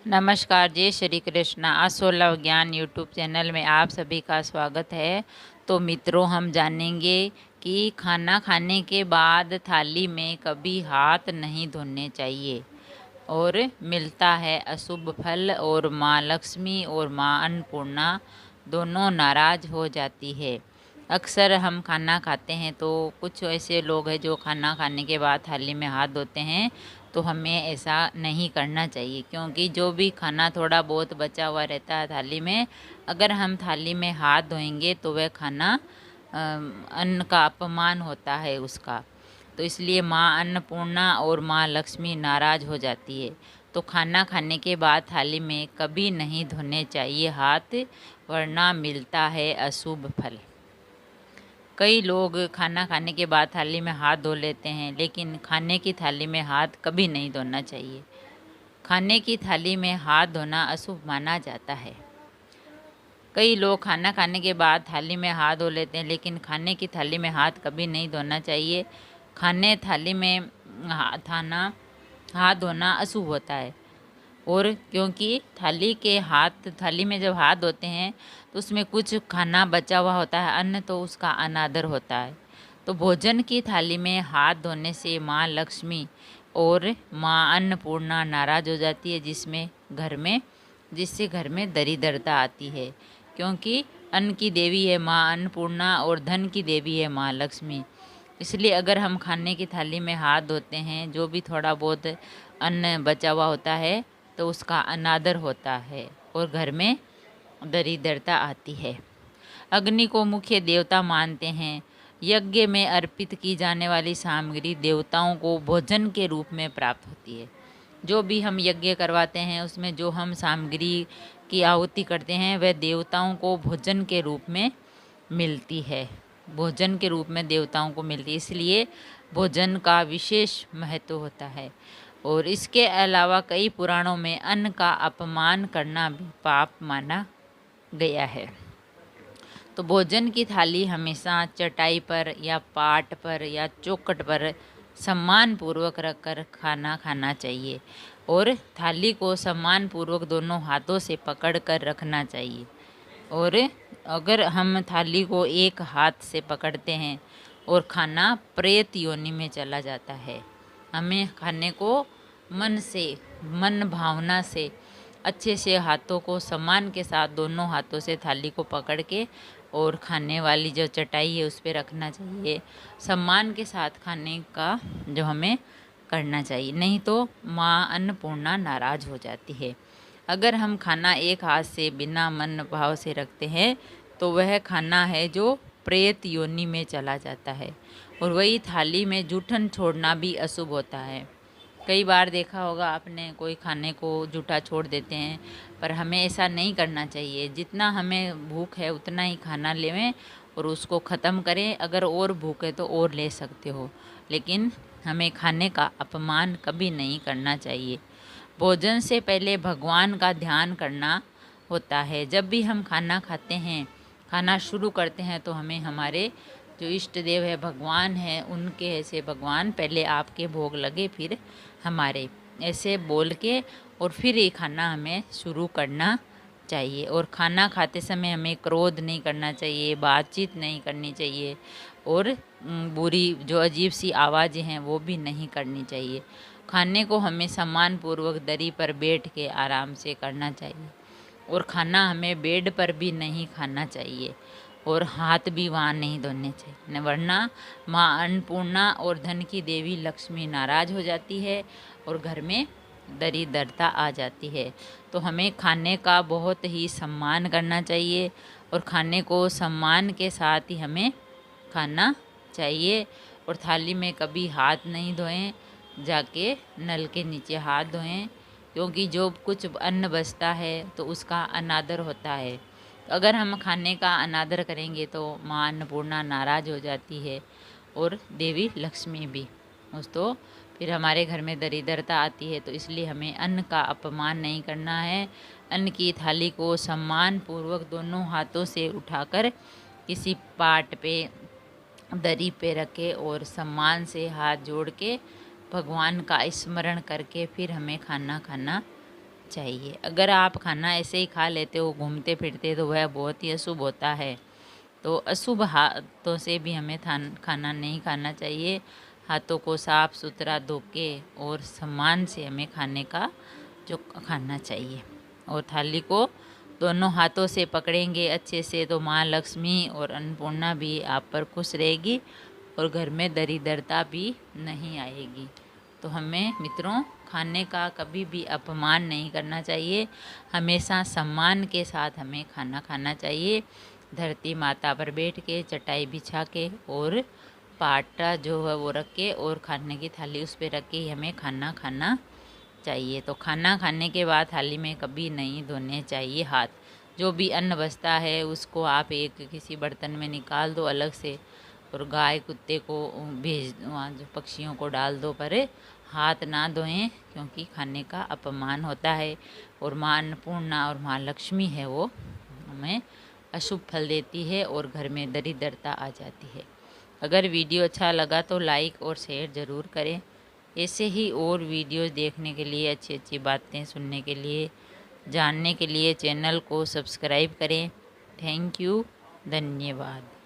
नमस्कार, जय श्री कृष्ण। असोला ज्ञान यूट्यूब चैनल में आप सभी का स्वागत है। तो मित्रों, हम जानेंगे कि खाना खाने के बाद थाली में कभी हाथ नहीं धोने चाहिए और मिलता है अशुभ फल, और माँ लक्ष्मी और माँ अन्नपूर्णा दोनों नाराज हो जाती है। अक्सर हम खाना खाते हैं तो कुछ ऐसे लोग हैं जो खाना खाने के बाद थाली में हाथ धोते हैं, तो हमें ऐसा नहीं करना चाहिए, क्योंकि जो भी खाना थोड़ा बहुत बचा हुआ रहता है थाली में, अगर हम थाली में हाथ धोएंगे तो वह खाना अन्न का अपमान होता है उसका। तो इसलिए माँ अन्नपूर्णा और माँ लक्ष्मी नाराज हो जाती है। तो खाना खाने के बाद थाली में कभी नहीं धोने चाहिए हाथ, वरना मिलता है अशुभ फल। कई लोग खाना खाने के बाद थाली में हाथ धो लेते हैं, लेकिन खाने की थाली में हाथ कभी नहीं धोना चाहिए। खाने की थाली में हाथ धोना अशुभ माना जाता है। कई लोग खाना खाने के बाद थाली में हाथ धो लेते हैं, लेकिन खाने की थाली में हाथ कभी नहीं धोना चाहिए। खाने थाली में हाथ धोना अशुभ होता है, और क्योंकि थाली में जब हाथ धोते हैं तो उसमें कुछ खाना बचा हुआ होता है, अन्न, तो उसका अनादर होता है। तो भोजन की थाली में हाथ धोने से माँ लक्ष्मी और माँ अन्नपूर्णा नाराज हो जाती है, जिससे घर में दरिद्रता आती है। क्योंकि अन्न की देवी है माँ अन्नपूर्णा और धन की देवी है माँ लक्ष्मी। इसलिए अगर हम खाने की थाली में हाथ धोते हैं, जो भी थोड़ा बहुत अन्न बचा हुआ होता है, तो उसका अनादर होता है और घर में दरिद्रता आती है। अग्नि को मुख्य देवता मानते हैं। यज्ञ में अर्पित की जाने वाली सामग्री देवताओं को भोजन के रूप में प्राप्त होती है। जो भी हम यज्ञ करवाते हैं उसमें जो हम सामग्री की आहुति करते हैं, वह देवताओं को भोजन के रूप में मिलती है। भोजन के रूप में देवताओं को मिलती है, इसलिए भोजन का विशेष महत्व होता है। और इसके अलावा कई पुराणों में अन्न का अपमान करना भी पाप माना गया है। तो भोजन की थाली हमेशा चटाई पर या पाट पर या चौखट पर सम्मान पूर्वक रखकर खाना खाना चाहिए, और थाली को सम्मान पूर्वक दोनों हाथों से पकड़ कर रखना चाहिए। और अगर हम थाली को एक हाथ से पकड़ते हैं और खाना प्रेत योनि में चला जाता है। हमें खाने को मन भावना से अच्छे से हाथों को सम्मान के साथ दोनों हाथों से थाली को पकड़ के और खाने वाली जो चटाई है उस पर रखना चाहिए। सम्मान के साथ खाने का जो हमें करना चाहिए, नहीं तो माँ अन्नपूर्णा नाराज हो जाती है। अगर हम खाना एक हाथ से बिना मन भाव से रखते हैं तो वह खाना है जो प्रेत योनि में चला जाता है। और वही थाली में जूठन छोड़ना भी अशुभ होता है। कई बार देखा होगा आपने, कोई खाने को जूठा छोड़ देते हैं, पर हमें ऐसा नहीं करना चाहिए। जितना हमें भूख है उतना ही खाना लेवें और उसको ख़त्म करें। अगर और भूख है तो और ले सकते हो, लेकिन हमें खाने का अपमान कभी नहीं करना चाहिए। भोजन से पहले भगवान का ध्यान करना होता है। जब भी हम खाना खाते हैं, खाना शुरू करते हैं, तो हमें हमारे जो इष्ट देव है, भगवान है, उनके ऐसे भगवान पहले आपके भोग लगे फिर हमारे, ऐसे बोल के और फिर ये खाना हमें शुरू करना चाहिए। और खाना खाते समय हमें क्रोध नहीं करना चाहिए, बातचीत नहीं करनी चाहिए, और बुरी जो अजीब सी आवाज़ें हैं वो भी नहीं करनी चाहिए। खाने को हमें सम्मानपूर्वक दरी पर बैठ के आराम से करना चाहिए, और खाना हमें बेड पर भी नहीं खाना चाहिए, और हाथ भी वहाँ नहीं धोने चाहिए, वरना माँ अन्नपूर्णा और धन की देवी लक्ष्मी नाराज हो जाती है और घर में दरिद्रता आ जाती है। तो हमें खाने का बहुत ही सम्मान करना चाहिए, और खाने को सम्मान के साथ ही हमें खाना चाहिए। और थाली में कभी हाथ नहीं धोएं, जाके नल के नीचे हाथ धोएं, क्योंकि जो कुछ अन्न बचता है तो उसका अनादर होता है। अगर हम खाने का अनादर करेंगे तो माँ अन्नपूर्णा नाराज हो जाती है, और देवी लक्ष्मी भी। तो फिर हमारे घर में दरिद्रता आती है। तो इसलिए हमें अन्न का अपमान नहीं करना है। अन्न की थाली को सम्मान पूर्वक दोनों हाथों से उठाकर किसी पाट पे, दरी पे रखे और सम्मान से हाथ जोड़ के भगवान का स्मरण करके फिर हमें खाना खाना चाहिए। अगर आप खाना ऐसे ही खा लेते हो घूमते फिरते तो वह बहुत ही अशुभ होता है। तो अशुभ हाथों से भी हमें खाना नहीं खाना चाहिए। हाथों को साफ़ सुथरा धो के और सम्मान से हमें खाने का जो खाना चाहिए। और थाली को दोनों हाथों से पकड़ेंगे अच्छे से तो माँ लक्ष्मी और अन्नपूर्णा भी आप पर खुश रहेगी और घर में दरिद्रता भी नहीं आएगी। तो हमें मित्रों खाने का कभी भी अपमान नहीं करना चाहिए, हमेशा सम्मान के साथ हमें खाना खाना चाहिए। धरती माता पर बैठ के चटाई बिछा के और पाटा जो है वो रख के और खाने की थाली उस पर रख के ही हमें खाना खाना चाहिए। तो खाना खाने के बाद थाली में कभी नहीं धोने चाहिए हाथ। जो भी अन्न बचता है उसको आप एक किसी बर्तन में निकाल दो अलग से और गाय कुत्ते को भेज वहाँ जो पक्षियों को डाल दो, पर हाथ ना धोएं क्योंकि खाने का अपमान होता है। और माँ अन्नपूर्णा और माँ लक्ष्मी है वो हमें अशुभ फल देती है और घर में दरिद्रता आ जाती है। अगर वीडियो अच्छा लगा तो लाइक और शेयर ज़रूर करें। ऐसे ही और वीडियोस देखने के लिए, अच्छी अच्छी बातें सुनने के लिए, जानने के लिए चैनल को सब्सक्राइब करें। थैंक यू, धन्यवाद।